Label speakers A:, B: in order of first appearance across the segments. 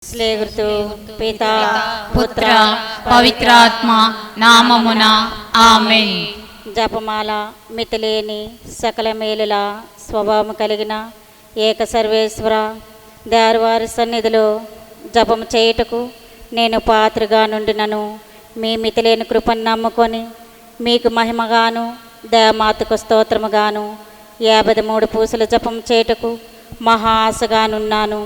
A: స్లేగుర్తు పితా పుత్ర
B: పవిత్రాత్మ నామమున ఆమేన్.
A: జపమాల మితిలేని సకల మేలుల స్వభావం కలిగిన ఏక సర్వేశ్వర దేవవారి సన్నిధిలో జపం చేయుటకు నేను పాత్రగా నుండినను మీ మితిలేని కృపను నమ్ముకొని మీకు మహిమగాను దేవమాతకు స్తోత్రముగాను 53 పూసల జపం చేయుటకు మహా ఆశగానున్నాను.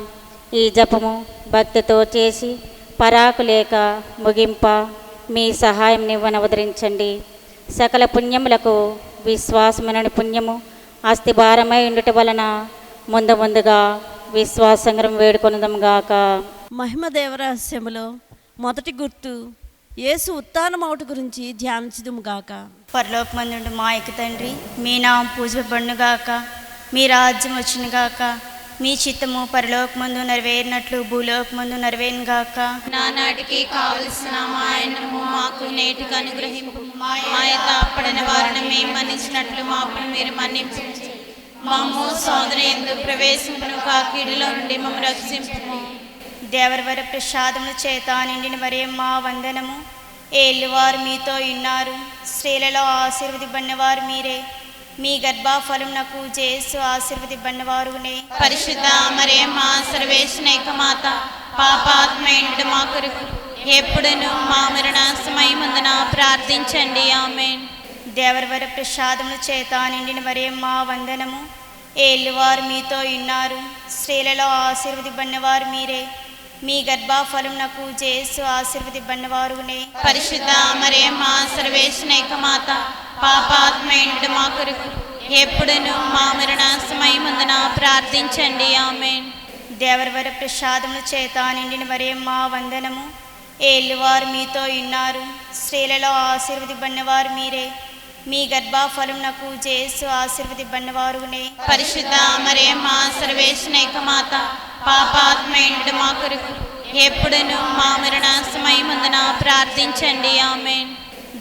A: ఈ జపము భక్తితో చేసి పరాకు లేక ముగింప మీ సహాయం నివ్వనవదరించండి. సకల పుణ్యములకు విశ్వాసమునని పుణ్యము అస్థిభారమై ఉండుట వలన ముందుగా విశ్వాసంగరం వేడుకొనుదముగాక.
C: మహిమ దేవరహస్యములో మొదటి గుర్తు యేసు ఉత్థానమౌట గురించి ధ్యానించుదుముగాక.
D: పరలోకమందుండు మా యొక్క తండ్రి, మీ నామం పూజింపబడునుగాక, మీ రాజ్యం వచ్చునుగాక, మీ చిత్తము పరలోకమందు నెరవేరినట్లు భూలోకమందు నెరవేరునుగాక.
B: నానాటికి కావలసిన మాయనము మాకు నేటికి అనుగ్రహింపు. మా యొక్క అప్పడిన వారిని మేము మన్నించినట్లు మాపను మీరు మన్నింపు. మమ్ము సోదర యందు ప్రవేశింపును కీడులో నుండి మమ్ము రక్షింపుము.
D: దేవరవర ప్రసాదముల చేత నిండిన మరియమ్మ వందనము. ఏళ్ళువారు మీతో ఉన్నారు, స్త్రీలలో ఆశీర్వదింపబడినవారు మీరే, మీ గర్భఫలమునకు జేసు ఆశీర్వదింపబడినవారునే.
B: పరిశుద్ధ మరియమ్మ సర్వేశ్వర మాత, పాపాత్మయుడు మా కొరకు ఎప్పుడును మా మరణ సమయమందున ప్రార్థించండి. ఆమేన్.
D: దేవరవర ప్రసాదముల చేత నిండిన మరియమ్మ వందనము. ఏళ్ళువారు మీతో ఉన్నారు, స్త్రీలలో ఆశీర్వదింపబడినవారు మీరే, మీ గర్భఫలమునకు జేసు ఆశీర్వదింపబడినవారునే.
B: పరిశుద్ధ మరియమ్మ సర్వేశ్వర మాత, పాపాత్మయుడు మా కొరకు ఎప్పుడును మా మరణ సమయమందున ప్రార్థించండి. ఆమేన్.
D: దేవరవర ప్రసాదముల చేత నిండిన మరియమ్మ వందనము. ఏళ్ళువారు మీతో ఉన్నారు, స్త్రీలలో ఆశీర్వదింపబడినవారు మీరే, మీ గర్భఫలమునకు జేసు ఆశీర్వదింపబడినవారునే.
B: పరిశుద్ధ మరియమ్మ సర్వేశ్వర మాత, పాపాత్మయుడు మా కొరకు ఎప్పుడును మా మరణ సమయమందున ప్రార్థించండి. ఆమేన్.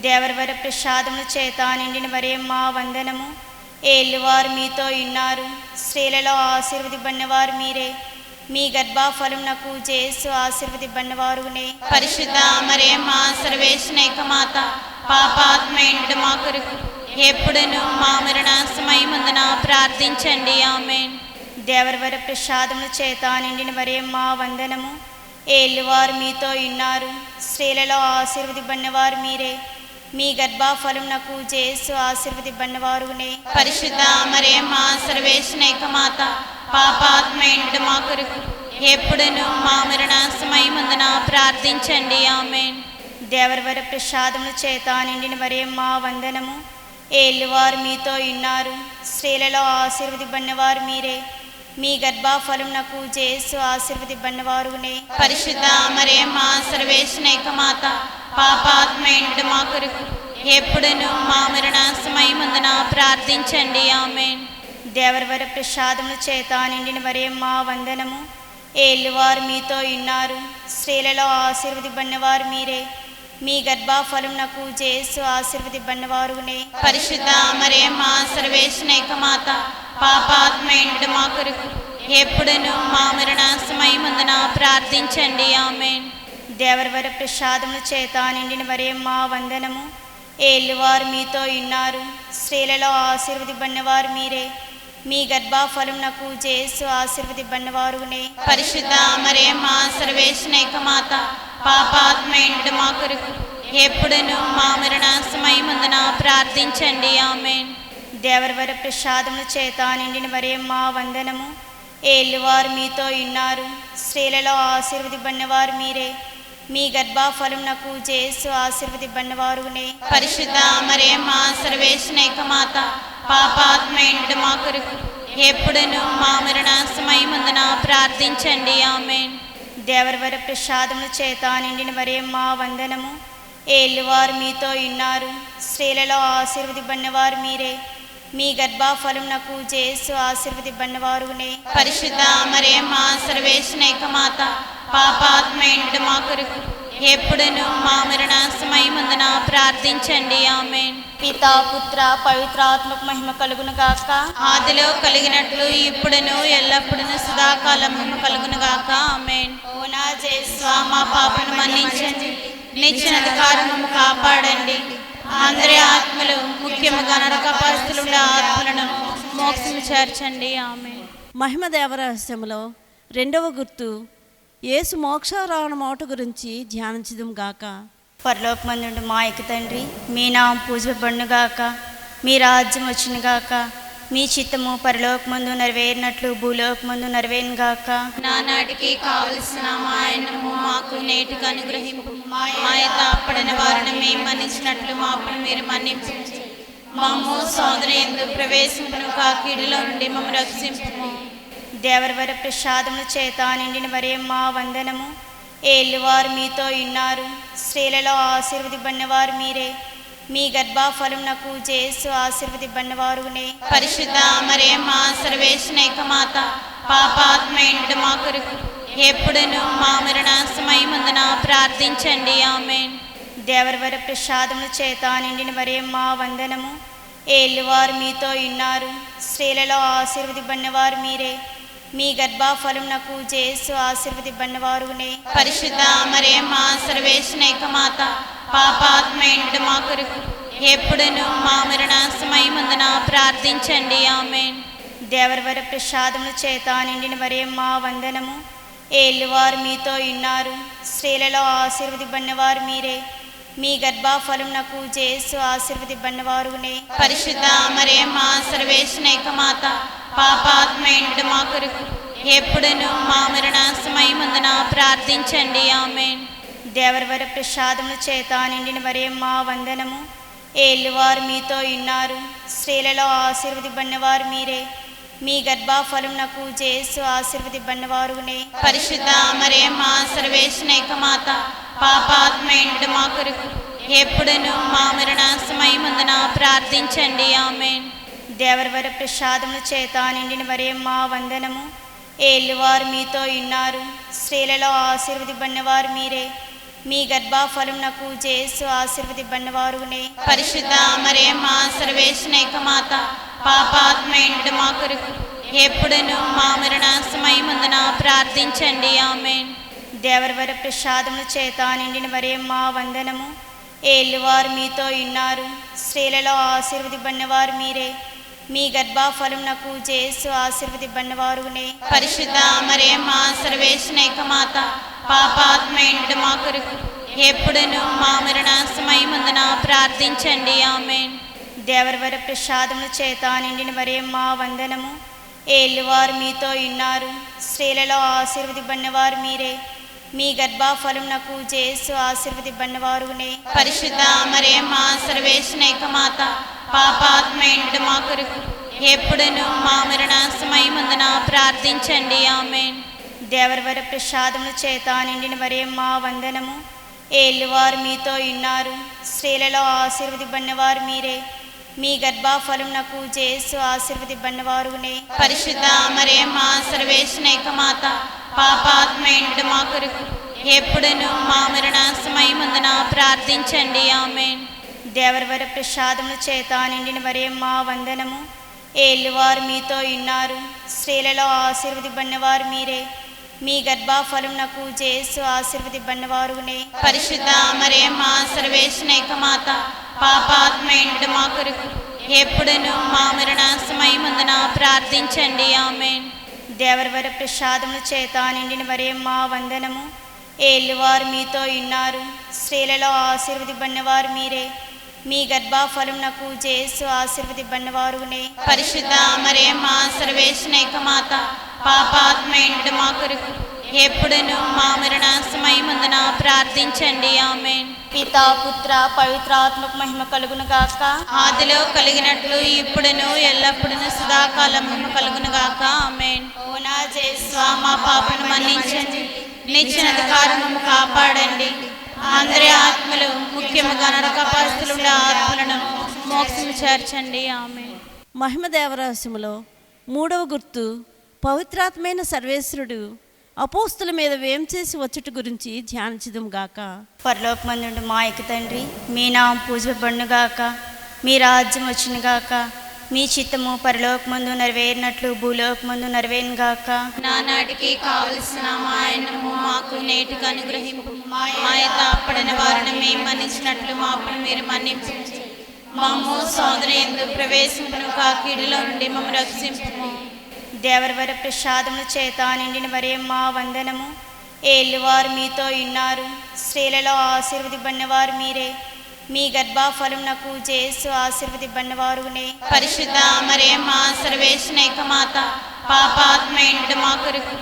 D: దేవరవర ప్రసాదముల చేత నిండిన మరియమ్మ వందనము. ఏళ్ళువారు మీతో ఉన్నారు, స్త్రీలలో ఆశీర్వదింపబడినవారు మీరే, మీ గర్భఫలమునకు జేసు ఆశీర్వదింపబడినవారునే.
B: పరిశుద్ధ మరియమ్మ సర్వేశ్వర మాత, పాపాత్మయుడు మా కొరకు ఎప్పుడును మా మరణ సమయమందున ప్రార్థించండి. ఆమేన్.
D: దేవరవర ప్రసాదముల చేత నిండిన మరియమ్మ వందనము. ఏళ్ళువారు మీతో ఉన్నారు, స్త్రీలలో ఆశీర్వదింపబడినవారు మీరే, మీ గర్భఫలమునకు జేసు ఆశీర్వదింపబడినవారునే.
B: పరిశుద్ధ మరియమ్మ సర్వేశ్వర మాత, పాపాత్మయుడు మా కొరకు ఎప్పుడును మా మరణ సమయమందున ప్రార్థించండి. ఆమేన్.
D: దేవరవర ప్రసాదముల చేత నిండిన మరియమ్మ వందనము. ఏళ్ళువారు మీతో ఉన్నారు, స్త్రీలలో ఆశీర్వదింపబడినవారు మీరే, మీ గర్భఫలమునకు జేసు ఆశీర్వదింపబడినవారునే.
B: పరిశుద్ధ మరియమ్మ సర్వేశ్వర మాత, పాపాత్మయుడు మా కొరకు ఎప్పుడును మా మరణ సమయమందున ప్రార్థించండి. ఆమేన్.
D: దేవరవర ప్రసాదముల చేత నిండిన మరియమ్మ వందనము. ఏళ్ళువారు మీతో ఉన్నారు, స్త్రీలలో ఆశీర్వదింపబడినవారు మీరే, మీ గర్భఫలమునకు జేసు ఆశీర్వదింపబడినవారునే.
B: పరిశుద్ధ మరియమ్మ సర్వేశ్వర మాత, పాపాత్మయుడు మా కొరకు ఎప్పుడును మా మరణ సమయమందున ప్రార్థించండి. ఆమేన్.
D: దేవరవర ప్రసాదముల చేత నిండిన మరియమ్మ వందనము. ఏళ్ళువారు మీతో ఉన్నారు, స్త్రీలలో ఆశీర్వదింపబడినవారు మీరే, మీ గర్భఫలమునకు జేసు ఆశీర్వదింపబడినవారునే.
B: పరిశుద్ధ మరియమ్మ సర్వేశ్వర మాత, పాపాత్మయుడు మా కొరకు ఎప్పుడును మా మరణ సమయమందున ప్రార్థించండి. ఆమేన్.
D: దేవరవర ప్రసాదముల చేత నిండిన మరియమ్మ వందనము. ఏళ్ళువారు మీతో ఉన్నారు, స్త్రీలలో ఆశీర్వదింపబడినవారు మీరే, మీ గర్భఫలమునకు జేసు ఆశీర్వదింపబడినవారునే.
B: పరిశుద్ధ మరియమ్మ సర్వేశ్వర మాత, పాపాత్మయుడు మా కొరకు ఎప్పుడును మా మరణ సమయమందున ప్రార్థించండి. ఆమేన్.
D: దేవరవర ప్రసాదముల చేత నిండిన మరియమ్మ వందనము. ఏళ్ళువారు మీతో ఉన్నారు, స్త్రీలలో ఆశీర్వదింపబడినవారు మీరే, మీ గర్భఫలమునకు జేసు ఆశీర్వదింపబడినవారునే.
B: పరిశుద్ధ మరియమ్మ సర్వేశ్వర మాత, పాపాత్మయుడు మా కొరకు ఎప్పుడును మా మరణ సమయమందున ప్రార్థించండి. ఆమేన్.
D: పితా పుత్ర పవిత్రాత్మకు మహిమ కలుగునుగాక.
B: ఆదిలో కలిగినట్లు ఇప్పుడును ఎల్లప్పుడును సదాకాలం కలుగునుగాక. ఆమేన్.
D: ఓ
B: ఓ నా జేసువా మా పాపను మన్నించండి, నిత్య అధికారము కాపాడండి. అందరి ఆత్మలు ముఖ్యముగా నరకపాస్తులుండే ఆత్మలను మోక్షం చేర్చండి. ఆమె.
C: మహిమ దేవరహస్యములో రెండవ గుర్తు యేసు మోక్షారోహణమౌట గురించి ధ్యానించదుం గాక.
D: పరలోకమందుండు మా యొక్క తండ్రి, మీ నామం పూజింపబడునుగాక, మీ రాజ్యం వచ్చునుగాక, మీ చిత్తము పరలోకమందు నెరవేరినట్లు భూలోకమందు నెరవేరునుగాక.
B: నానాటికి కావలసిన మా ఆయనము మాకు నేటిగా అనుగ్రహింపు. మా యొక్క అప్పడిన వారిని మేము మన్నించినట్లు మా అప్పును మీరు మన్నించండి. మమ్ము శోధన యందు ప్రవేశింపును కీడులో నుండి మమ్ము రక్షింపుము.
D: దేవరవర ప్రసాదముల చేత నిండిన మరియమ్మ వందనము. ఏళ్ళువారు మీతో ఉన్నారు, స్త్రీలలో ఆశీర్వదింపబడినవారు మీరే, మీ గర్భఫలమునకు యేసు ఆశీర్వదింపబడినవారునే.
B: పరిశుద్ధ మరియమ్మ సర్వేశ్వరైక మాత, పాపాత్మయుడు మా కొరకు ఎప్పుడును మా మరణ సమయమందున ప్రార్థించండి. ఆమేన్.
D: దేవరవర ప్రసాదముల చేత నిండిన మరియమ్మ వందనము. ఏళ్ళువారు మీతో ఉన్నారు, స్త్రీలలో ఆశీర్వదింపబడినవారు మీరే, మీ గర్భఫలమునకు యేసు ఆశీర్వదింపబడినవారునే.
B: పరిశుద్ధ మరియమ్మ సర్వేశ్వరైక మాత, పాపాత్మయుడు మా కొరకు ఎప్పుడును మా మరణ సమయమందున ప్రార్థించండి. ఆమేన్.
D: దేవరవర ప్రసాదముల చేత నిండిన మరియమ్మ వందనము. ఏళ్ళువారు మీతో ఉన్నారు, స్త్రీలలో ఆశీర్వదింపబడినవారు మీరే, మీ గర్భఫలమునకు యేసు ఆశీర్వదింపబడినవారునే.
B: పరిశుద్ధ మరియమ్మ సర్వేశ్వరైక మాత, పాపాత్మయుడు మా కొరకు ఎప్పుడును మా మరణ సమయమందున ప్రార్థించండి. ఆమేన్.
D: దేవరవర ప్రసాదముల చేత నిండిన మరియమ్మ వందనము. ఏళ్ళువారు మీతో ఉన్నారు, స్త్రీలలో ఆశీర్వదింపబడినవారు మీరే, మీ గర్భఫలమునకు యేసు ఆశీర్వదింపబడినవారునే.
B: పరిశుద్ధ మరియమ్మ సర్వేశ్వరైక మాత, పాపాత్మయుడు మా కొరకు ఎప్పుడును మా మరణ సమయమందున ప్రార్థించండి. ఆమేన్.
D: దేవరవర ప్రసాదముల చేత నిండిన మరియమ్మ వందనము. ఏళ్ళువారు మీతో ఉన్నారు, స్త్రీలలో ఆశీర్వదింపబడినవారు మీరే, మీ గర్భఫలమునకు యేసు ఆశీర్వదింపబడినవారునే.
B: పరిశుద్ధ మరియమ్మ సర్వేశ్వరైక మాత, పాపాత్మయుడు మా కొరకు ఎప్పుడును మా మరణ సమయమందున ప్రార్థించండి. ఆమేన్.
D: దేవరవర ప్రసాదముల చేత నిండిన మరియమ్మ వందనము. ఏళ్ళువారు మీతో ఉన్నారు, స్త్రీలలో ఆశీర్వదింపబడినవారు మీరే, మీ గర్భఫలమునకు యేసు ఆశీర్వదింపబడినవారునే.
B: పరిశుద్ధ మరియమ్మ సర్వేశ్వరైక మాత, పాపాత్మయుడు మా కొరకు ఎప్పుడును మా మరణ సమయమందున ప్రార్థించండి. ఆమేన్.
D: దేవరవర ప్రసాదముల చేత నిండిన మరియమ్మ వందనము. ఏళ్ళువారు మీతో ఉన్నారు, స్త్రీలలో ఆశీర్వదింపబడినవారు మీరే, మీ గర్భఫలమునకు యేసు ఆశీర్వదింపబడినవారునే.
B: పరిశుద్ధ మరియమ్మ సర్వేశ్వరైక మాత, పాపాత్మయుడు మా కొరకు ఎప్పుడును మా మరణ సమయమందున ప్రార్థించండి. ఆమేన్.
D: దేవరవర ప్రసాదముల చేత నిండిన మరియమ్మ వందనము. ఏళ్ళువారు మీతో ఉన్నారు, స్త్రీలలో ఆశీర్వదింపబడినవారు మీరే, మీ గర్భఫలమునకు యేసు ఆశీర్వదింపబడినవారునే.
B: పరిశుద్ధ మరియమ్మ సర్వేశ్వరైక మాత, పాపాత్మయుడు మా కొరకు ఎప్పుడును మా మరణ సమయమందున ప్రార్థించండి. ఆమేన్.
D: దేవరవర ప్రసాదముల చేత నిండిన మరియమ్మ వందనము. ఏళ్ళువారు మీతో ఉన్నారు, స్త్రీలలో ఆశీర్వదింపబడినవారు మీరే, మీ గర్భఫలమునకు యేసు ఆశీర్వదింపబడినవారునే.
B: పరిశుద్ధ మరియమ్మ సర్వేశ్వరైక మాత, పాపాత్మయుడు మా కొరకు ఎప్పుడును మా మరణ సమయమందున ప్రార్థించండి. ఆమేన్.
D: దేవరవర ప్రసాదముల చేత నిండిన మరియమ్మ వందనము. ఏళ్ళువారు మీతో ఉన్నారు, స్త్రీలలో ఆశీర్వదింపబడినవారు మీరే, మీ గర్భఫలమునకు యేసు ఆశీర్వదింపబడినవారునే.
B: పరిశుద్ధ మరియమ్మ సర్వేశ్వరైక మాత, పాపాత్మయుడు మా కొరకు ఎప్పుడును మా మరణ సమయమందున ప్రార్థించండి. ఆమేన్.
D: పితా పుత్ర పవిత్రాత్మకు మహిమ కలుగును గాక.
B: ఆదిలో కలిగినట్లు ఇప్పుడును ఎల్లప్పుడును సదాకాలము కలుగును గాక. ఆమేన్.
D: ఓ నా యేసు
B: మా పాపను మన్నించండి, నిత్య అధికారము కాపాడండి. అందరి ఆత్మలు ముఖ్యముగా నరకపాస్తులుండే ఆత్మలను మోక్షం చేర్చండి. ఆమేన్.
C: మహిమ దేవరహస్యములో మూడవ గుర్తు పవిత్రాత్మైన సర్వేశ్వరుడు అపోస్తుల మీద వేం చేసి వచ్చుట గురించి ధ్యానించదుం గాక.
D: పరలోకమందుండు మా యొక్క తండ్రి, మీ నామం పూజింపబడునుగాక, మీ రాజ్యం వచ్చునుగాక, మీ చిత్తము పరలోకమందు నెరవేరినట్లు భూలోకమందు నెరవేరును గాక.
B: నానాటికి కావలసిన మా ఆయనము మాకు నేటికి అనుగ్రహింపు. మా తాపడిన వారిని మేము మన్నించినట్లు మా అప్పును మీరు మన్నించండి. మమ్ము శోధన యందు ప్రవేశింపును కీడులో నుండి మమ్ము రక్షింపుము.
D: దేవరవర ప్రసాదముల చేత నిండిన మరియమ్మ వందనము. ఏళ్ళువారు మీతో ఉన్నారు, స్త్రీలలో ఆశీర్వదింపబడినవారు మీరే. మీ గర్భఫలమునకు జేసు ఆశీర్వదింపబడినవారునే.
B: పరిశుద్ధ మరియమ్మ సర్వేశ్వరైక మాత, పాపాత్మయుడు మా కొరకు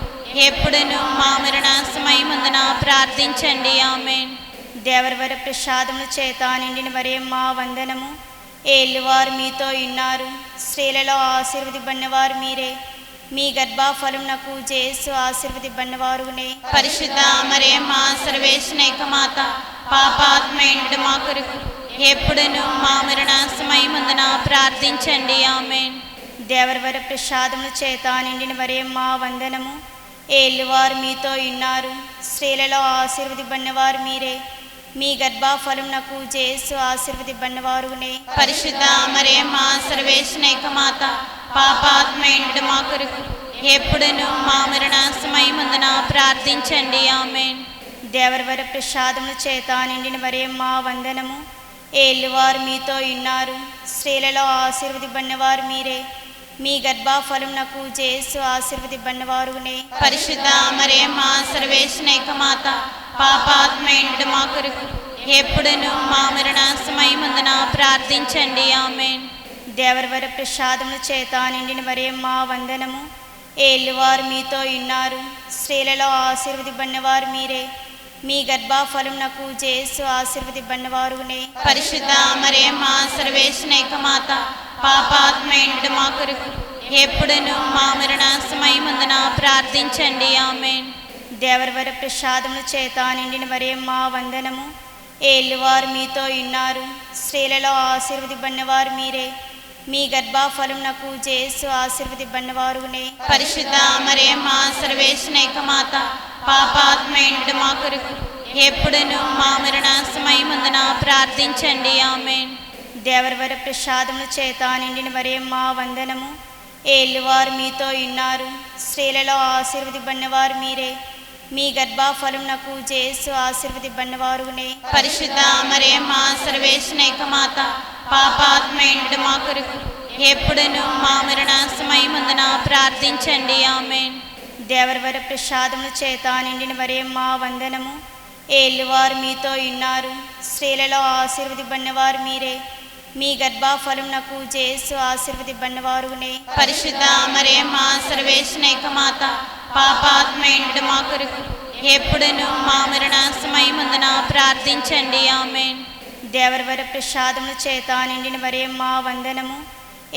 B: ఎప్పుడును మా మరణ సమయమందున ప్రార్థించండి. ఆమేన్.
D: దేవరవర ప్రసాదముల చేత నిండిన మరియమ్మ వందనము. ఏళ్ళువారు మీతో ఉన్నారు, స్త్రీలలో ఆశీర్వదింపబడినవారు మీరే. మీ గర్భఫలమునకు జేసు ఆశీర్వదింపబడినవారునే.
B: పరిశుద్ధ మరియమ్మ సర్వేశ్వరైక మాత, పాపాత్మయుడు మా కొరకు ఎప్పుడును మా మరణ సమయమందున ప్రార్థించండి. ఆమేన్.
D: దేవరవర ప్రసాదముల చేత నిండిన మరియమ్మ వందనము. ఏళ్ళువారు మీతో ఉన్నారు, స్త్రీలలో ఆశీర్వదింపబడినవారు మీరే. మీ గర్భఫలమునకు జేసు ఆశీర్వదింపబడినవారునే.
B: పరిశుద్ధ మరియమ్మ సర్వేశ్వరైక మాత, పాపాత్మయుడు మా కొరకు ఎప్పుడును మా మరణ సమయమందున ప్రార్థించండి. ఆమేన్.
D: దేవరవర ప్రసాదముల చేత నిండిన మరియమ్మ వందనము. ఏళ్ళువారు మీతో ఉన్నారు, స్త్రీలలో ఆశీర్వదింపబడినవారు మీరే. మీ గర్భఫలమునకు జేసు ఆశీర్వదింపబడినవారునే.
B: పరిశుద్ధ మరియమ్మ సర్వేశ్వరైక మాత, పాపాత్మయుడు మా కొరకు ఎప్పుడును మా మరణ సమయమందున ప్రార్థించండి. ఆమేన్.
D: దేవరవర ప్రసాదముల చేత నిండిన మరియమ్మ వందనము. ఏళ్ళువారు మీతో ఉన్నారు, స్త్రీలలో ఆశీర్వదింపబడినవారు మీరే. మీ గర్భఫలమునకు జేసు ఆశీర్వదింపబడినవారునే.
B: పరిశుద్ధ మరియమ్మ సర్వేశ్వరైక మాత, పాపాత్మయుడు మా కొరకు ఎప్పుడును మా మరణ సమయమందున ప్రార్థించండి. ఆమేన్.
D: దేవరవర ప్రసాదముల చేత నిండిన మరియమ్మ వందనము. ఏళ్ళువారు మీతో ఉన్నారు, స్త్రీలలో ఆశీర్వదింపబడినవారు మీరే. మీ గర్భఫలమునకు జేసు ఆశీర్వదింపబడినవారునే.
B: పరిశుద్ధ మరియమ్మ సర్వేశ్వరైక మాత, పాపాత్మయుడు మా కొరకు ఎప్పుడును మా మరణ సమయమందున ప్రార్థించండి. ఆమేన్.
D: దేవరవర ప్రసాదముల చేత నిండిన మరియమ్మ వందనము. ఏళ్ళువారు మీతో ఉన్నారు, స్త్రీలలో ఆశీర్వదింపబడినవారు మీరే. మీ గర్భఫలమునకు జేసు ఆశీర్వదింపబడినవారునే.
B: పరిశుద్ధ మరియమ్మ సర్వేశ్వరైక మాత, పాపాత్మయుడు మా కొరకు ఎప్పుడును మా మరణ సమయమందున ప్రార్థించండి. ఆమేన్.
D: దేవరవర ప్రసాదముల చేత నిండిన మరియమ్మ వందనము. ఏళ్ళువారు మీతో ఉన్నారు, స్త్రీలలో ఆశీర్వదింపబడినవారు మీరే. మీ గర్భఫలమునకు జేసు ఆశీర్వదింపబడినవారునే.
B: పరిశుద్ధ మరియమ్మ సర్వేశ్వరైక మాత, పాపాత్మయుడు మా కొరకు ఎప్పుడును మా మరణ సమయమందున ప్రార్థించండి. ఆమేన్.
D: దేవరవర ప్రసాదముల చేత నిండిన మరియమ్మ వందనము.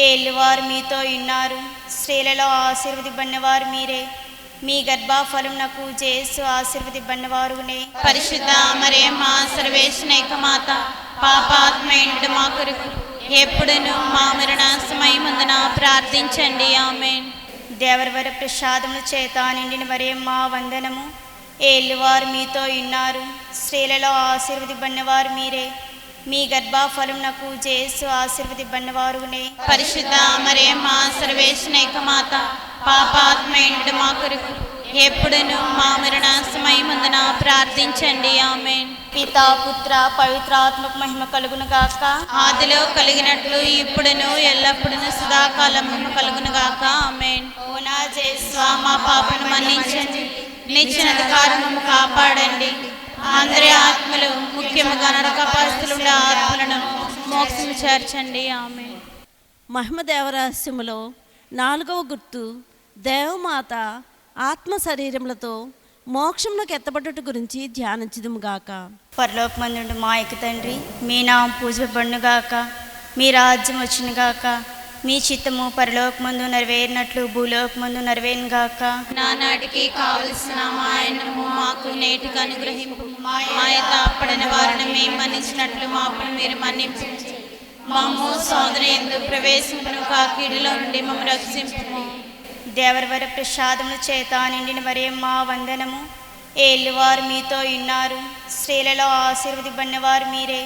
D: ఏళ్ళువారు మీతో ఉన్నారు, స్త్రీలలో ఆశీర్వదింపబడినవారు మీరే. మీ గర్భఫలమునకు జేసు ఆశీర్వదింపబడినవారునే.
B: పరిశుద్ధ మరియమ్మ సర్వేశ్వరైక మాత, పాపాత్మయుడు మా కొరకు ఎప్పుడును మా మరణ సమయమందున ప్రార్థించండి. ఆమేన్.
D: దేవరవర ప్రసాదముల చేత నిండిన మరియమ్మ వందనము. ఏళ్ళువారు మీతో ఉన్నారు, స్త్రీలలో ఆశీర్వదింపబడినవారు మీరే. మీ గర్భఫలమునకు జేసు ఆశీర్వదింపబడినవారునే.
B: పరిశుద్ధ మరియమ్మ సర్వేశ్వరైక మాత, పాపాత్మయుడు మా కొరకు ఎప్పుడును మా మరణ సమయమందున ప్రార్థించండి. ఆమేన్.
D: పితా పుత్ర పవిత్రాత్మకు మహిమ కలుగును గాక.
B: ఆదిలో కలిగినట్లు ఇప్పుడును ఎల్లప్పుడును సదాకాలము కలుగును గాక. ఆమేన్.
D: ఓ నా జేసు,
B: మా పాపను మన్నించండి, నిత్య అధికారము కాపాడండి. అందరి ఆత్మలు, ముఖ్యముగా నరకపాస్తులుండే ఆత్మలను మోక్షం చేర్చండి. ఆమేన్.
C: మహిమ దేవరహస్యములో 4వ గుర్తు దేవమాత ఆత్మ శరీరములతో మోక్షంలోకి ఎత్తబడుట గురించి ధ్యానించుదుముగాక.
D: పరలోకమందుండు మా యొక్క తండ్రి, మీ నామం పూజింపబడునుగాక. మీ రాజ్యం వచ్చునుగాక. మీ చిత్తము పరలోకమందు నెరవేరినట్లు భూలోకమందు నెరవేరునుగాక.
B: నానాటికి కావలసిన మా ఆయనము మాకు నేటికి అనుగ్రహింపు. మా తాపడిన వారిని మేము మన్నించినట్లు మా అప్పును మీరు మన్నించండి. మమ్ము శోధన యందు ప్రవేశింపును కీడులో నుండి మమ్ము రక్షింపుము.
D: దేవరవర ప్రసాదముల చేత నిండిన మరియమ్మ వందనము. ఏళ్ళువారు మీతో ఉన్నారు, స్త్రీలలో ఆశీర్వదింపబడినవారు మీరే.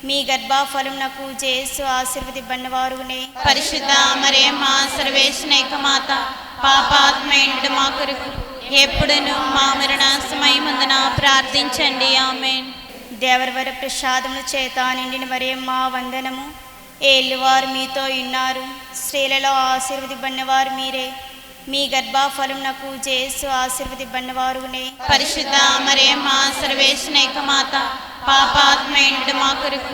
D: మీ గర్భఫలమునకు జేసు ఆశీర్వదింపబడినవారునే.
B: పరిశుద్ధ మరియమ్మ సర్వేశ్వరేక మాత, పాపాత్మయుడు మా కొరకు ఎప్పుడును మా మరణ సమయమందున ప్రార్థించండి. ఆమేన్.
D: దేవరవర ప్రసాదముల చేత నిండిన మరియమ్మ వందనము. ఏలువారు మీతో ఉన్నారు, స్త్రీలలో ఆశీర్వదింపబడినవారు మీరే. మీ గర్భఫలమునకు జేసు ఆశీర్వదింపబడినవారునే.
B: పరిశుద్ధ మరియమ్మ సర్వేశ్వరేక మాత, పాపాత్మయుడు మా కొరకు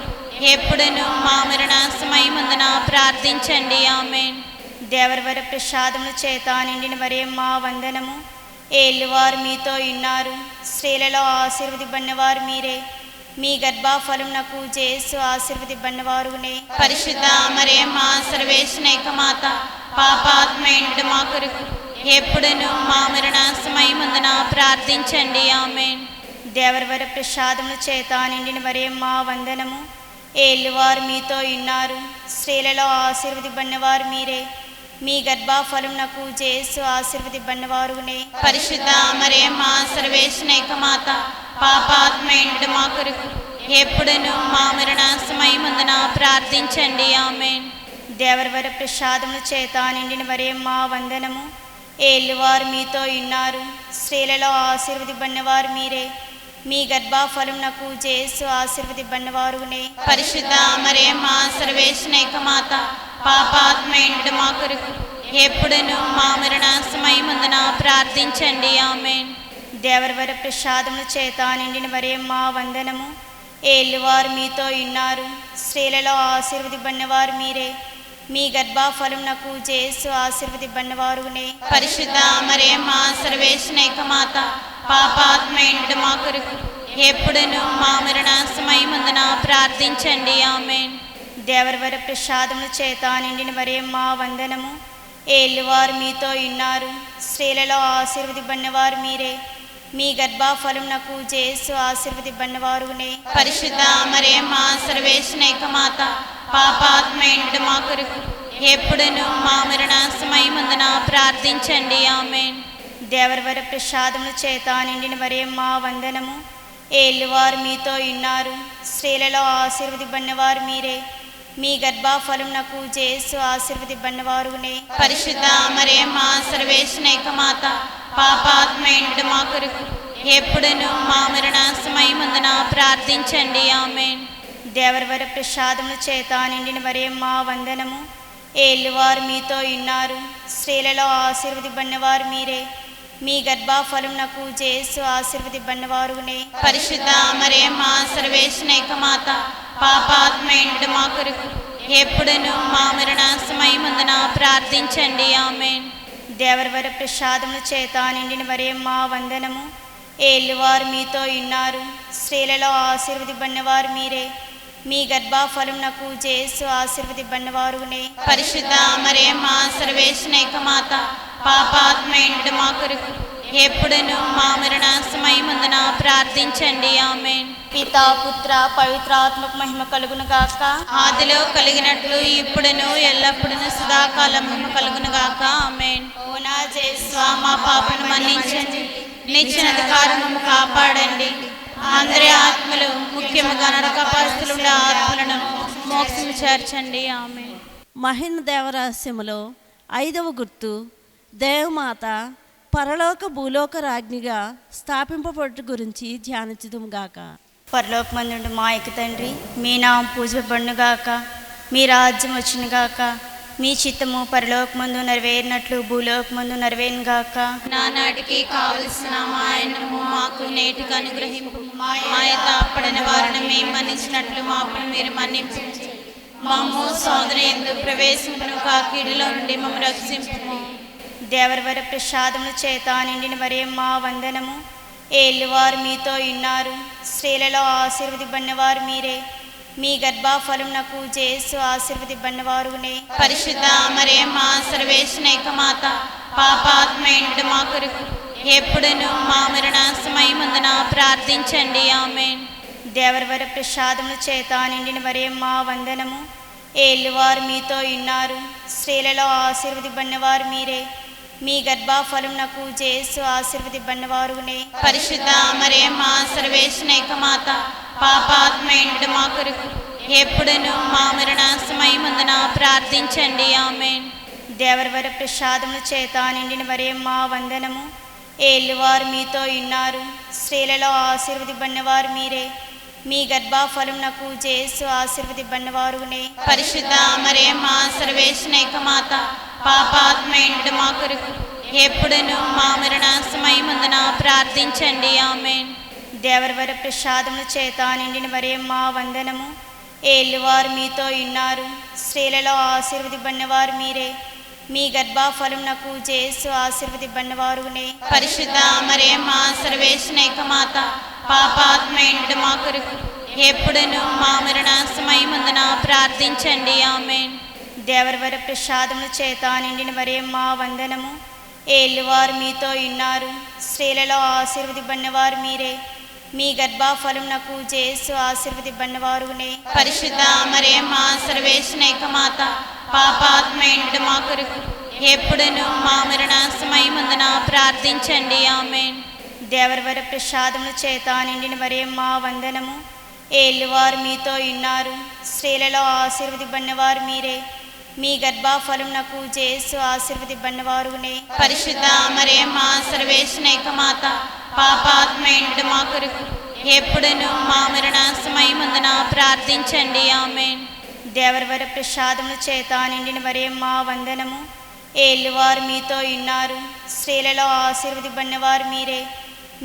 B: ఎప్పుడును మా మరణ సమయమందున ప్రార్థించండి. ఆమేన్.
D: దేవరవర ప్రసాదముల చేత నిండిన మరియమ్మ వందనము. ఏలువారు మీతో ఉన్నారు, స్త్రీలలో ఆశీర్వదింపబడినవారు మీరే. మీ గర్భఫలమునకు జేసు ఆశీర్వదింపబడినవారునే.
B: పరిశుద్ధ మరియమ్మ సర్వేశ్వరేక మాత, పాపాత్మయుడు మా కొరకు ఎప్పుడును మా మరణ సమయమందున ప్రార్థించండి. ఆమేన్.
D: దేవరవర ప్రసాదముల చేత నిండిన మరియమ్మ వందనము. ఏలువారు మీతో ఉన్నారు, స్త్రీలలో ఆశీర్వదింపబడినవారు మీరే. మీ గర్భఫలమునకు జేసు ఆశీర్వదింపబడినవారునే.
B: పరిశుద్ధ మరియమ్మ సర్వేశ్వరేక మాత, పాపాత్మయుడు మా కొరకు ఎప్పుడును మా మరణ సమయమందున ప్రార్థించండి. ఆమేన్.
D: దేవరవర ప్రసాదముల చేత నిండిన మరియమ్మ వందనము. ఏలువారు మీతో ఉన్నారు, స్త్రీలలో ఆశీర్వదింపబడినవారు మీరే. మీ గర్భఫలమునకు జేసు ఆశీర్వదింపబడినవారునే.
B: పరిశుద్ధ మరియమ్మ సర్వేశ్వరేక మాత, పాపాత్మయుడు మా కొరకు ఎప్పుడును మా మరణ సమయమందున ప్రార్థించండి. ఆమేన్.
D: దేవరవర ప్రసాదముల చేత నిండిన మరియమ్మ వందనము. ఏలువారు మీతో ఉన్నారు, స్త్రీలలో ఆశీర్వదింపబడినవారు మీరే. మీ గర్భఫలమునకు జేసు ఆశీర్వదింపబడినవారునే.
B: పరిశుద్ధ మరియమ్మ సర్వేశ్వరేక మాత, పాపాత్మయుడు మా కొరకు ఎప్పుడును మా మరణ సమయమందున ప్రార్థించండి. ఆమేన్.
D: దేవరవర ప్రసాదముల చేత నిండిన మరియమ్మ వందనము. ఏలువారు మీతో ఉన్నారు, స్త్రీలలో ఆశీర్వదింపబడినవారు మీరే. మీ గర్భఫలమునకు జేసు ఆశీర్వదింపబడినవారునే.
B: పరిశుద్ధ మరియమ్మ సర్వేశ్వరేక మాత, పాపాత్మయుడు మా కొరకు ఎప్పుడును మా మరణ సమయమందున ప్రార్థించండి. ఆమేన్.
D: దేవరవర ప్రసాదముల చేత నిండిన మరియమ్మ వందనము. ఏలువారు మీతో ఉన్నారు, స్త్రీలలో ఆశీర్వదింపబడినవారు మీరే. మీ గర్భఫలమునకు జేసు ఆశీర్వదింపబడినవారునే.
B: పరిశుద్ధ మరియమ్మ సర్వేశ్వరేక మాత, పాపాత్మయుడు మా కొరకు ఎప్పుడును మా మరణ సమయమందున ప్రార్థించండి. ఆమేన్.
D: దేవరవర ప్రసాదముల చేత నిండిన మరియమ్మ వందనము. ఏలువారు మీతో ఉన్నారు, స్త్రీలలో ఆశీర్వదింపబడినవారు మీరే. మీ గర్భఫలమునకు జేసు ఆశీర్వదింపబడినవారునే.
B: పరిశుద్ధ మరియమ్మ సర్వేశ్వరేక మాత, పాపాత్మయుడు మా కొరకు ఎప్పుడును మా మరణ సమయమందున ప్రార్థించండి. ఆమేన్.
D: దేవరవర ప్రసాదముల చేత నిండిన మరియమ్మ వందనము. ఏలువారు మీతో ఉన్నారు, స్త్రీలలో ఆశీర్వదింపబడినవారు మీరే. మీ గర్భఫలమునకు జేసు ఆశీర్వదింపబడినవారునే.
B: పరిశుద్ధ మరియమ్మ సర్వేశ్వరేక మాత, పాపాత్మయుడు మా కొరకు ఎప్పుడును మా మరణ సమయమందున ప్రార్థించండి. ఆమేన్.
D: పితా పుత్ర పవిత్రాత్మకు మహిమ కలుగును గాక.
B: ఆదిలో కలిగినట్లు ఇప్పుడును ఎల్లప్పుడూ సదాకాలం కలుగును గాక. ఆమేన్.
D: ఓ నా జేసు,
B: మా పాపను మన్నించండి, నిత్య అధికారము కాపాడండి. అందరి ఆత్మలు, ముఖ్యముగా నరకపాస్తులుండే ఆత్మలను మోక్షం చేర్చండి. ఆమేన్.
C: మహిమ దేవరహస్యములో 5వ గుర్తు, దేవమాత పరలోక భూలోక రాజ్ఞిగా స్థాపింపబడుట గురించి ధ్యానించుదుము గాక.
D: పరలోకమందుండు మా యొక్క తండ్రి, మీ నామం పూజింపబడును గాక. మీ రాజ్యం వచ్చును గాక. మీ చిత్తము పరలోకమందు నెరవేరినట్లు భూలోకమందు నెరవేరును గాక.
B: నానాటికి కావలసిన మా ఆయనము మాకు నేటిగా అనుగ్రహింపు. మా తాపడిన వారిని మేము మన్నించినట్లు మా అప్పును మీరు మన్నించండి. మమ్ము శోధన యందు ప్రవేశింపును కాకీడులో నుండి మమ్ము రక్షింపుము.
D: దేవరవర ప్రసాదముల చేత నిండిన మరియమ్మ వందనము. ఏలువారు మీతో ఉన్నారు, స్త్రీలలో ఆశీర్వదింపబడినవారు మీరే. మీ గర్భఫలమునకు జేసు ఆశీర్వదింపబడినవారునే.
B: పరిశుద్ధ మరియమ్మ సర్వేశ్వరేక మాత, పాపాత్మయుడు మా కొరకు ఎప్పుడును మా మరణ సమయమందున ప్రార్థించండి. ఆమేన్.
D: దేవరవర ప్రసాదముల చేత నిండిన మరియమ్మ వందనము. ఏలువారు మీతో ఉన్నారు, స్త్రీలలో ఆశీర్వదింపబడినవారు మీరే. మీ గర్భఫలమునకు జేసు ఆశీర్వదింపబడినవారునే.
B: పరిశుద్ధ మరియమ్మ సర్వేశ్వరేక మాత, పాపాత్మయుడు మా కొరకు ఎప్పుడును మా మరణ సమయమందున ప్రార్థించండి. ఆమేన్.
D: దేవరవర ప్రసాదముల చేత నిండిన మరియమ్మ వందనము. ఏలువారు మీతో ఉన్నారు, స్త్రీలలో ఆశీర్వదింపబడినవారు మీరే. మీ గర్భఫలమునకు జేసు ఆశీర్వదింపబడినవారునే.
B: పరిశుద్ధ మరియమ్మ సర్వేశ్వరేక మాత, పాపాత్మయుడు మా కొరకు ఎప్పుడును మా మరణ సమయమందున ప్రార్థించండి. ఆమేన్.
D: దేవరవర ప్రసాదముల చేత నిండిన మరియమ్మ వందనము. ఏలువారు మీతో ఉన్నారు, స్త్రీలలో ఆశీర్వదింపబడినవారు మీరే. మీ గర్భఫలమునకు జేసు ఆశీర్వదింపబడినవారునే.
B: పరిశుద్ధ మరియమ్మ సర్వేశ్వరేక మాత, పాపాత్మయుడు మా కొరకు ఎప్పుడును మా మరణ సమయమందున ప్రార్థించండి. ఆమేన్.
D: దేవరవర ప్రసాదముల చేత నిండిన మరియమ్మ వందనము. ఏలువారు మీతో ఉన్నారు, స్త్రీలలో ఆశీర్వదింపబడినవారు మీరే. మీ గర్భఫలమునకు జేసు ఆశీర్వదింపబడినవారునే.
B: పరిశుద్ధ మరియమ్మ సర్వేశ్వరేక మాత, పాపాత్మయుడు మా కొరకు ఎప్పుడును మా మరణ సమయమందున ప్రార్థించండి. ఆమేన్.
D: దేవరవర ప్రసాదముల చేత నిండిన మరియమ్మ వందనము. ఏలువారు మీతో ఉన్నారు, స్త్రీలలో ఆశీర్వదింపబడినవారు మీరే. మీ గర్భఫలమునకు జేసు ఆశీర్వదింపబడినవారునే.
B: పరిశుద్ధ మరియమ్మ సర్వేశ్వరేక మాత, పాపాత్మయుడు మా కొరకు ఎప్పుడును మా మరణ సమయమందున ప్రార్థించండి. ఆమేన్.
D: దేవరవర ప్రసాదముల చేత నిండిన మరియమ్మ వందనము. ఏలువారు మీతో ఉన్నారు, స్త్రీలలో ఆశీర్వదింపబడినవారు మీరే.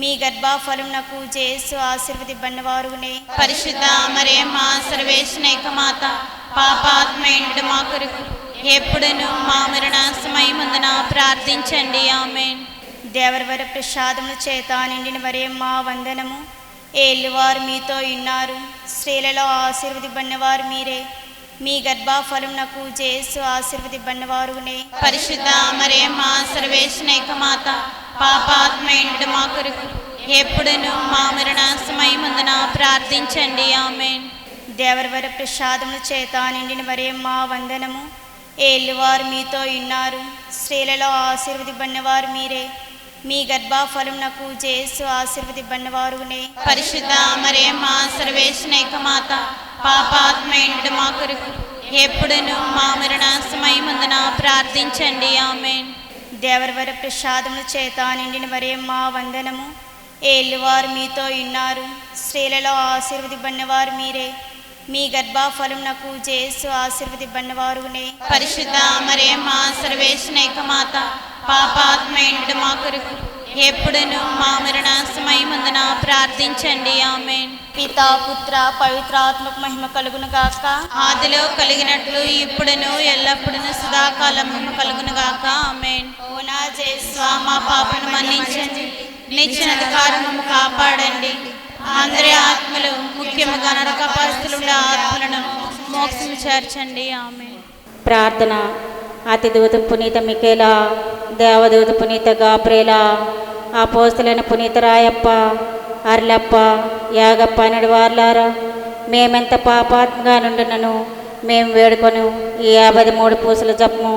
D: మీ గర్భఫలమునకు జేసు ఆశీర్వదింపబడినవారునే.
B: పరిశుద్ధ మరియమ్మ సర్వేశ్వరేక మాత, పాపాత్మయుడు మా కొరకు ఎప్పుడును మా మరణ సమయమందున ప్రార్థించండి. ఆమేన్.
D: దేవరవర ప్రసాదముల చేత నిండిన మరియమ్మ వందనము. ఏలువారు మీతో ఉన్నారు, స్త్రీలలో ఆశీర్వదింపబడినవారు మీరే. మీ గర్భఫలమునకు జేసు ఆశీర్వదింపబడినవారునే.
B: పరిశుద్ధ మరియమ్మ సర్వేశ్వరేక మాత, పాపాత్మయుడు మా కొరకు ఎప్పుడును మా మరణ సమయమందున ప్రార్థించండి. ఆమేన్.
D: దేవరవర ప్రసాదముల చేత నిండిన మరియమ్మ వందనము. ఏలువారు మీతో ఉన్నారు, స్త్రీలలో ఆశీర్వదింపబడినవారు మీరే. మీ గర్భఫలమునకు జేసు ఆశీర్వదింపబడినవారునే.
B: పరిశుద్ధ మరియమ్మ సర్వేశ్వరేక మాత, పాపాత్మయుడు మా కొరకు ఎప్పుడును మా మరణ సమయమందున ప్రార్థించండి. ఆమేన్.
D: దేవరవర ప్రసాదముల చేత నిండిన మరియమ్మ వందనము. ఏలువారు మీతో ఉన్నారు, స్త్రీలలో ఆశీర్వదింపబడినవారు మీరే. మీ గర్భఫలమునకు జేసు ఆశీర్వదింపబడినవారునే.
B: పరిశుద్ధ మరియమ్మ సర్వేశ్వరేక మాత, పాపాత్మయుడు మా కొరకు ఎప్పుడును మా మరణ సమయమందున ప్రార్థించండి. ఆమేన్.
D: పితా పుత్ర పవిత్రాత్మకు మహిమ కలుగును గాక.
B: ఆదిలో కలిగినట్లు ఇప్పుడును ఎల్లప్పుడూ సదాకాలము కలుగును గాక. ఆమేన్.
D: ఓ నా జేసు,
B: మా పాపను మన్నించండి, నిచ్చిన అధికారము కాపాడండి. అందరి ఆత్మలు, ముఖ్యముగా నరకపాస్తులుండే ఆత్మలను మోక్షం చేర్చండి. ఆమేన్.
A: ప్రార్థన. అతిదూత పునీత మికేలా, దేవదూత పునీత గాబ్రేలా, అపోస్తలైన పునీత రాయప్ప, అర్లప్ప, యాగప్ప అనడి వార్లారా, మేమెంత పాపాత్మగా నుండినను మేము వేడుకొను ఈ 53 పూసల జపము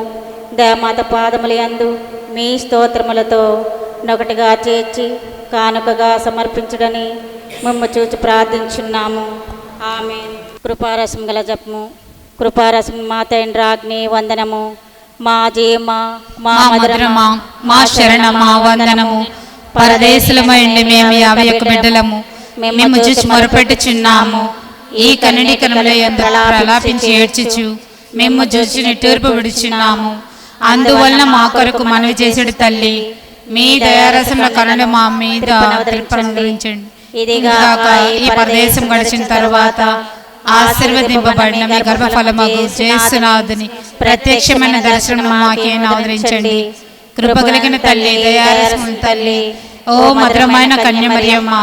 A: దేవమాత పాదముల యందు మీ స్తోత్రములతో నొకటిగా చేర్చి కానుకగా సమర్పించుడని మిమ్ము చూచి ప్రార్థించున్నాము. ఆమేన్. కృపారసం గల జపము. కృపారసం మా తండ్రి ఆజ్ఞ వందనము, మా జీమ మా మధురమా
E: మా శరణమా వందనము. పరదేశులమైండి మేము 51 బిడ్డలము, మేము చూసి మొరపెట్టుచున్నాము. ఈ కన్నడికనముల యందు ప్రలాపించి ఏడ్చుచు మేము చూసి నిట్టూర్పు విడుచున్నాము. అందువలన మా కొరకు మనవి చేసేడు తల్లి, మీ దయారసముల కరుణ మా మీద అనుగ్రహించండి. ఇదిగాక ఈ పరదేశం గడిచిన తరువాత ఆశీర్వదింపబడిన మీ గర్భఫలమగు జేసునాథుని ప్రత్యక్షమైన దర్శనం మాకే ఆదరించండి. కృపగలిగిన తల్లి, దయారసముల తల్లి, ఓ మధురమైన కన్యమరియమ్మ,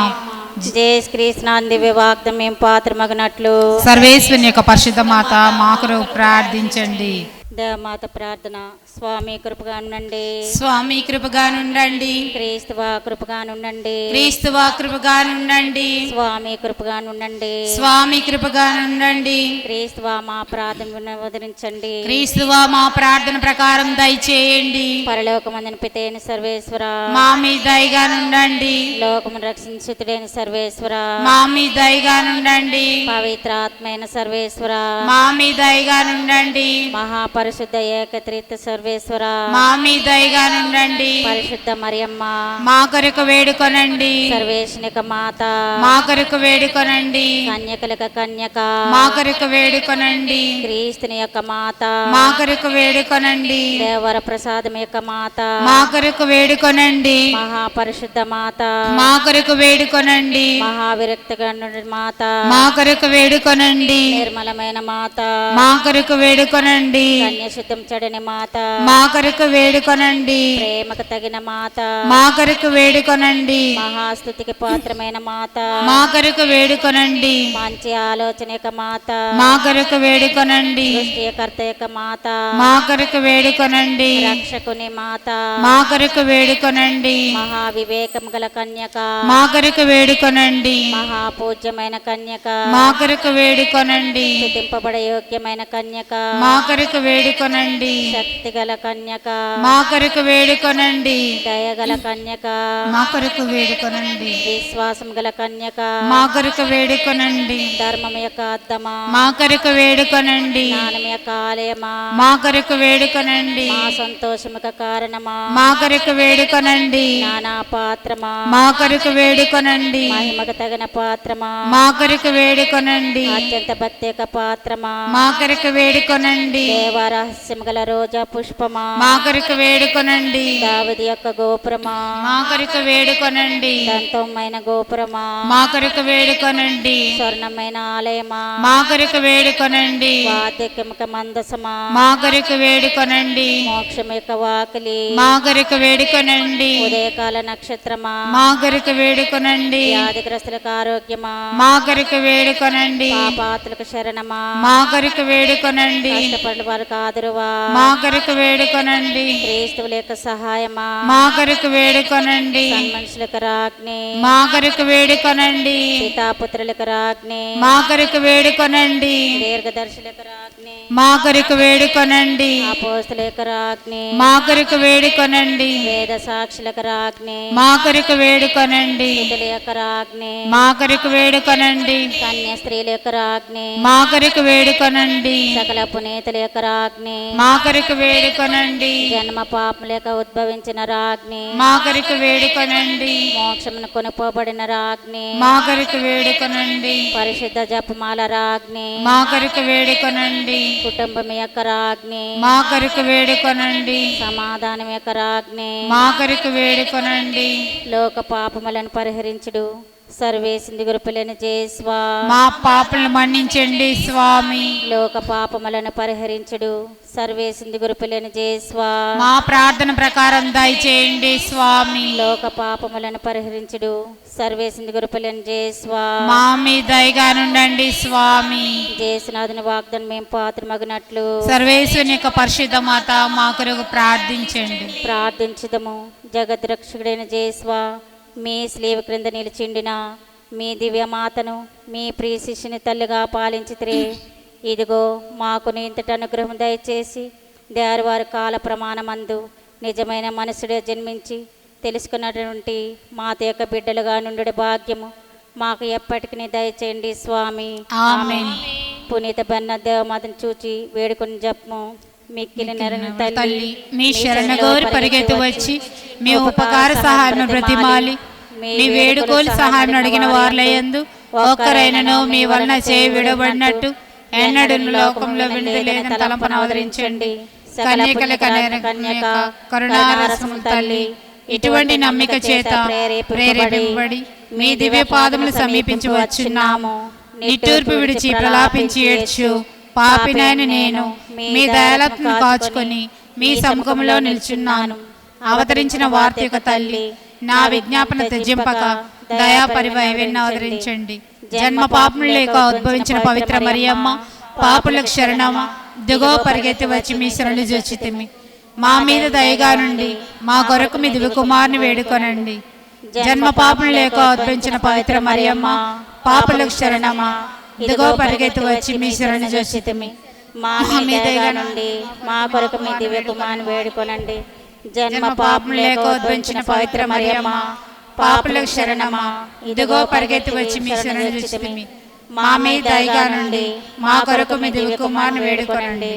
A: జయశ్రీస్నాన్ దివ్య వాగ్దం మేము పాత్రమగినట్లు
E: సర్వేశ్వరుని యొక్క పరిశుద్ధ మాత మా కొరకు ప్రార్థించండి.
A: దేవమాత ప్రార్థన. స్వామి కృపగా ఉండండి.
E: స్వామి కృపగా నుండండి.
A: క్రీస్తువా కృపగా ఉండండి.
E: క్రీస్తువా కృపగా నుండండి.
A: స్వామి కృపగా ఉండండి.
E: స్వామి కృపగా నుండండి.
A: క్రీస్తువా మా ప్రార్థన వదిలించండి.
E: క్రీస్తువా మా ప్రార్థన ప్రకారం దయచేయండి.
A: పరలోకమందున పితైన సర్వేశ్వర,
E: మా మీద దయగా నుండండి.
A: లోకమును రక్షించుతుడైన సర్వేశ్వర,
E: మా మీద దయగా నుండండి.
A: పవిత్రాత్మైన సర్వేశ్వర,
E: మా మీద దయగా నుండండి.
A: మహాపరిశుద్ధ ఏకత్రిత సర్వేశ్వర,
E: మా మీద దయగా నుండండి.
A: పరిశుద్ధ మరియమ్మ,
E: మా కొరకు వేడుకొనండి.
A: సర్వేశ్వనిక మాత,
E: మా కొరకు వేడుకొనండి.
A: కన్యకలక కన్యక,
E: మా కొరకు వేడుకొనండి.
A: క్రీస్తుని యొక్క మాత,
E: మా కొరకు వేడుకొనండి.
A: దేవర ప్రసాదం యొక్క మాత,
E: మా కొరకు వేడుకొనండి.
A: మహాపరిశుద్ధ మాత,
E: మా కొరకు వేడుకొనండి.
A: మహావిరక్త గణుడి మాత,
E: మా కొరకు వేడుకొనండి.
A: నిర్మలమైన మాత,
E: మా కొరకు వేడుకొనండి.
A: కన్యశుద్ధం చెడని మాత,
E: మా కొరకు వేడుకొనండి.
A: ప్రేమకు తగిన మాత,
E: మా కొరకు వేడుకొనండి.
A: మహాస్తుతికి పాత్రమైన మాత,
E: మా కొరకు వేడుకొనండి.
A: మంచి ఆలోచన యొక్క మాత,
E: మా కొరకు వేడుకొనండి.
A: సృష్టికర్త యొక్క మాత,
E: మా కొరకు వేడుకొనండి.
A: రక్షకుని మాత,
E: మా కొరకు వేడుకొనండి.
A: మహావివేకం గల కన్యక,
E: మా కొరకు వేడుకొనండి.
A: మహాపూజ్యమైన కన్యక,
E: మా కొరకు వేడుకొనండి.
A: స్తుతింపబడ యోగ్యమైన కన్యక,
E: మా కొరకు వేడుకొనండి.
A: శక్తి గల కన్యక,
E: మా కొరకు వేడుకొనండి.
A: దయగల కన్యక,
E: మా కొరకు వేడుకొనండి.
A: విశ్వాసం గల కన్యక,
E: మా కొరకు వేడుకొనండి.
A: ధర్మం యొక్క అద్దమా,
E: మా కొరకు వేడుకొనండి.
A: జ్ఞానం యొక్క ఆలయమా,
E: మా కొరకు వేడుకొనండి.
A: మా సంతోషముక కారణమా,
E: మా కొరకు వేడుకొనండి.
A: నానా పాత్రమా,
E: మా కొరకు వేడుకొనండి.
A: మహిమకు తగిన పాత్రమా,
E: మా కొరకు వేడుకొనండి.
A: అత్యంత ప్రత్యేక పాత్రమా,
E: మా కొరకు వేడుకొనండి.
A: దేవరహస్యం గల రోజా పుష్పమా,
E: మా కొరకు వేడుకొనండి.
A: దావీదు యొక్క గోపురమా,
E: మా కొరకు వేడుకొనండి.
A: దంతమైన గోపురమా,
E: మా కొరకు వేడుకొనండి.
A: స్వర్ణమైన ఆలయమా,
E: మా కొరకు వేడుకొనండి.
A: వాద్యకముక మందసమా,
E: మా కొరకు వేడుకొనండి.
A: మోక్షం యొక్క వాకిలి,
E: మా కొరకు వేడుకొనండి.
A: ఉదయకాల నక్షత్రమా,
E: మా కొరకు వేడుకొనండి.
A: వ్యాధిగ్రస్తులకు ఆరోగ్యమా,
E: మా కొరకు వేడుకొనండి.
A: పాపాతులకు శరణమా,
E: మా కొరకు వేడుకొనండి.
A: కష్టపడిన వారికి ఆదురువా,
E: మా కొరకు వేడుకొనండి.
A: క్రీస్తువుల యొక్క సహాయమా,
E: మా కొరకు వేడుకొనండి.
A: సన్మనుషులకు రాజ్ఞి,
E: మా కొరకు వేడుకొనండి.
A: పితాపుత్రులకు రాజ్ఞి,
E: మా కొరకు వేడుకొనండి.
A: దీర్ఘదర్శులకు రాజ్ఞి,
E: మా కొరకు వేడుకొనండి.
A: అపోస్తులకు రాజ్ఞి,
E: మా కొరకు వేడుకొనండి.
A: వేద సాక్షులకు రాజ్ఞి,
E: మా కొరకు వేడుకొనండి.
A: స్థుతుల యొక్క రాజ్ఞి,
E: మా కొరకు వేడుకొనండి.
A: కన్య స్త్రీల యొక్క రాజ్ఞి,
E: మా కొరకు వేడుకొనండి.
A: సకల పునీతుల యొక్క రాజ్ఞి,
E: మా కొరకు వేడుకొనండి.
A: జన్మ పాపముల యొక్క ఉద్భవించిన రాజ్ఞి,
E: మా కొరకు వేడుకొనండి.
A: మోక్షమును కొనుపోబడిన రాజ్ఞి,
E: మా కొరకు వేడుకొనండి.
A: పరిశుద్ధ జపమాల రాజ్ఞి,
E: మా కొరకు వేడుకొనండి.
A: కుటుంబం యొక్క రాజ్ఞి,
E: మా కొరకు వేడుకొనండి.
A: సమాధానం యొక్క రాజ్ఞి,
E: మా కొరకు వేడుకొనండి.
A: లోక పాపములను పరిహరించుడు సర్వేసింది గురుపులను జేస్వా,
E: మా పాపలను మన్నించండి స్వామి.
A: లోక పాపములను పరిహరించుడు సర్వేసింది గురుపులను జేస్వా,
E: మా ప్రార్థన ప్రకారం దయచేయండి స్వామి.
A: లోక పాపములను పరిహరించుడు సర్వేసింది గురుపులను జేస్వా,
E: మా మీద దయగా నుండండి స్వామి.
A: జేసునాథుని వాగ్దానం మేము పాత్రమగినట్లు
E: సర్వేశ్వరుని యొక్క పరిశుద్ధ మాత మా కొరకు ప్రార్థించండి.
A: ప్రార్థించుదము. జగద్రక్షకుడైన జేస్వా, మీ స్లీవ క్రింద నిలిచిండిన మీ దివ్యమాతను మీ ప్రియ శిష్యుని తల్లిగా పాలించితిరే. ఇదిగో మాకు ఇంతటి అనుగ్రహం దయచేసి వారి కాల ప్రమాణమందు నిజమైన మనసుడే జన్మించి తెలుసుకున్నటువంటి మాత యొక్క బిడ్డలుగా నుండి భాగ్యము మాకు ఎప్పటికీ దయచేయండి స్వామి.
E: ఆమేన్.
A: పునీత బెన్నదేవమాతను చూచి వేడుకొని జపము. మిక్కిలి నెరని
E: తల్లి మీ శరణగోరి పరిగెత్తి వచ్చి మీ ఉపకార సహాయం బ్రతిమాలి మీ వేడుకోలు సహాయం అడిగిన వారులయందు ఒక్కరైనను మీ వలన చేయి విడబడినట్టు ఎన్నడూ లోకంలో వినలేదని తలంపను అవతరించండి. కన్యకల కన్యక కరుణారసము తల్లి, ఇటువంటి నమ్మిక చేత ప్రేరేపింపబడి మీ దివ్య పాదములు సమీపించి వచ్చున్నాము. నిట్టూర్పు విడిచి ప్రలాపించి ఏడ్చు పాపినైన నేను మీ దయాలత్ను కాచుకొని మీ సముఖంలో నిల్చున్నాను. అవతరించిన వార్తిక తల్లి, నా విజ్ఞాపన త్యజింపక దయా పరివైవెన్న అవతరించండి. జన్మ పాపములు లేక ఉద్భవించిన పవిత్ర మరియమ్మ, పాపులకు శరణమ. ఇదిగో పరిగెత్తి వచ్చి మీ శరణు జొచ్చితిమి. మా మీద దయగా నుండి మా కొరకు మీ దివ్య కుమారుని వేడుకొనండి. జన్మ పాపం లేక ఉద్భవించిన పవిత్ర మరియమ్మ, పాపులకు శరణమా, ఇదిగో పరిగెత్తి వచ్చి మీ శరణు జొచ్చితిమి.
A: మా మీద దయగా నుండి మా కొరకు మీ దివ్య కుమారుని వేడుకొనండి. జన్మ పాపం లేక ఉద్భవించిన పవిత్ర మరియమ్మ, పాపులకు శరణమా, ఇదిగో పరిగెత్తి వచ్చి మీ శరణు జొచ్చితిమి.
E: మా మీద దయగా నుండి మా కొరకు మీ దివ్య కుమారుని వేడుకొనండి.